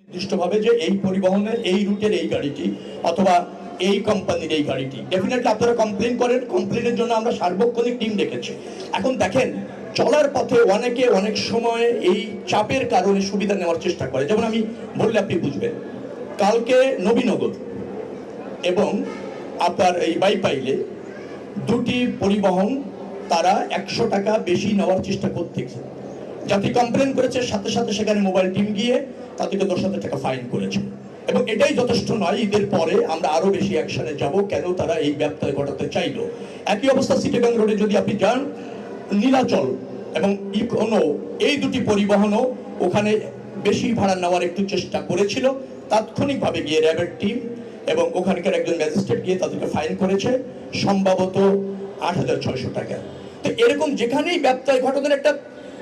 নির্দিষ্টভাবে যে এই পরিবহনের এই রুটের এই গাড়িটি অথবা এই কোম্পানির এই গাড়িটি, ডেফিনেটলি আপনারা কমপ্লেন করেন, কমপ্লেনের জন্য আমরা সার্বক্ষণিক টিম রেখেছি। এখন দেখেন, চলার পথে অনেকে অনেক সময় এই চাপের কারণে সুবিধা নেওয়ার চেষ্টা করে। যেমন আমি বললে আপনি বুঝবেন, কালকে নবীনগর এবং আপনার এই বাইপাইলে দুটি পরিবহন তারা 100 টাকা বেশি নেওয়ার চেষ্টা করতেছে। যাত্রী কমপ্লেন করেছে, সাথে সাথে সেখানে মোবাইল টিম গিয়ে তাদেরকে 10,000 টাকা ফাইন করেছে। এবং এটাই যথেষ্ট নয়, ঈদের পরে আমরা আরো বেশি অ্যাকশনে যাব, কেন তারা এই ব্যবসায় ঘটাতে চাইলো। একই অবস্থা সিটিগঞ্জ রোডে যদি আপনি যান, নীলাচল এবং ইকোনো এই দুটি পরিবহনও ওখানে বেশি ভাড়া নেওয়ার একটু চেষ্টা করেছিল। তাৎক্ষণিকভাবে গিয়ে র্যাবের টিম এবং ওখানকার একজন ম্যাজিস্ট্রেট গিয়ে তাদেরকে ফাইন করেছে সম্ভবত 8,600 টাকা। তো এরকম যেখানেই ব্যবসায় ঘটনার একটা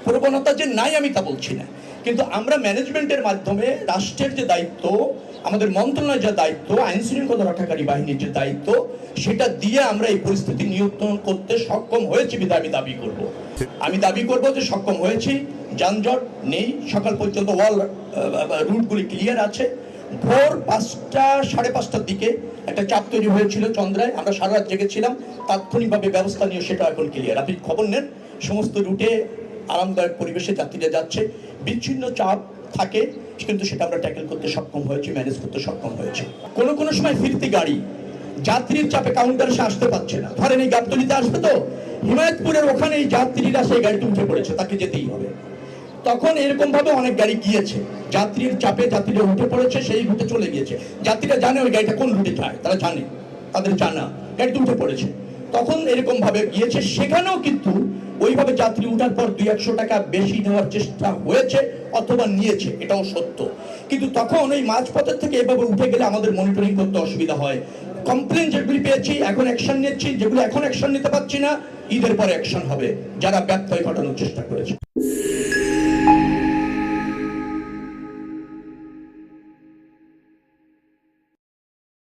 প্রবণতা যে নাই আমি তা বলছি না, কিন্তু আমরা ম্যানেজমেন্টের মাধ্যমে রাষ্ট্রের যে দায়িত্ব, আমাদের মন্ত্রণালয়ের যে দায়িত্ব, আইন শৃঙ্খলা রক্ষাকারী বাহিনীর যে দায়িত্ব, সেটা দিয়ে আমরা এই পরিস্থিতি নিয়ন্ত্রণ করতে সক্ষম হয়েছি বিধায় আমি দাবি করব যে সক্ষম হয়েছি। যানজট নেই, সকাল পর্যন্ত ওয়াল রুটগুলি ক্লিয়ার আছে। ভোর 5টা 5:30টার দিকে একটা চাপ তৈরি হয়েছিল চন্দ্রায়, আমরা সারা রাত জেগেছিলাম, তাৎক্ষণিকভাবে ব্যবস্থা নিয়ে সেটা এখন ক্লিয়ার। আপনি খবর নেন, সমস্ত রুটে আরামদায়ক পরিবেশে যাত্রীরা যাচ্ছে। বিচ্ছিন্ন চাপ থাকে, কিন্তু সেটা আমরা ট্যাকেল করতে সক্ষম হয়েছি, ম্যানেজ করতে সক্ষম হয়েছে। কোনো সময় ফিরতি গাড়ি যাত্রীর চাপে কাউন্টারে সে আসতে পারছে না, ধরেন এই গাবতলীতে আসবে, তো হিমায়তপুরের ওখানে এই যাত্রীরা সেই গাড়িতে উঠে পড়েছে, তাকে যেতেই হবে। তখন এরকম ভাবে অনেক গাড়ি গিয়েছে, যাত্রীর চাপে যাত্রীরা উঠে পড়েছে, সেই রুটে চলে গিয়েছে। যাত্রীরা জানে ওই গাড়িটা কোন রুটে যায়, তারা জানে, তাদের জানা, গাড়িতে উঠে পড়েছে। তখন এরকম ভাবে গিয়েছে, সেখানেও কিন্তু ওইভাবে যাত্রী উঠার পর 200-100 টাকা বেশি নেওয়ার চেষ্টা হয়েছে অথবা নিয়েছে, এটাও সত্য। কিন্তু তখন ওই মাঝপথের থেকে এভাবে উঠে গেলে আমাদের মনিটরিং করতে অসুবিধা হয়। কমপ্লেন যেগুলি পেয়েছি এখন অ্যাকশন নিচ্ছি, যেগুলো এখন অ্যাকশন নিতে পারছি না ঈদের পরে অ্যাকশন হবে যারা ব্যত্যয় ঘটানোর চেষ্টা করেছে।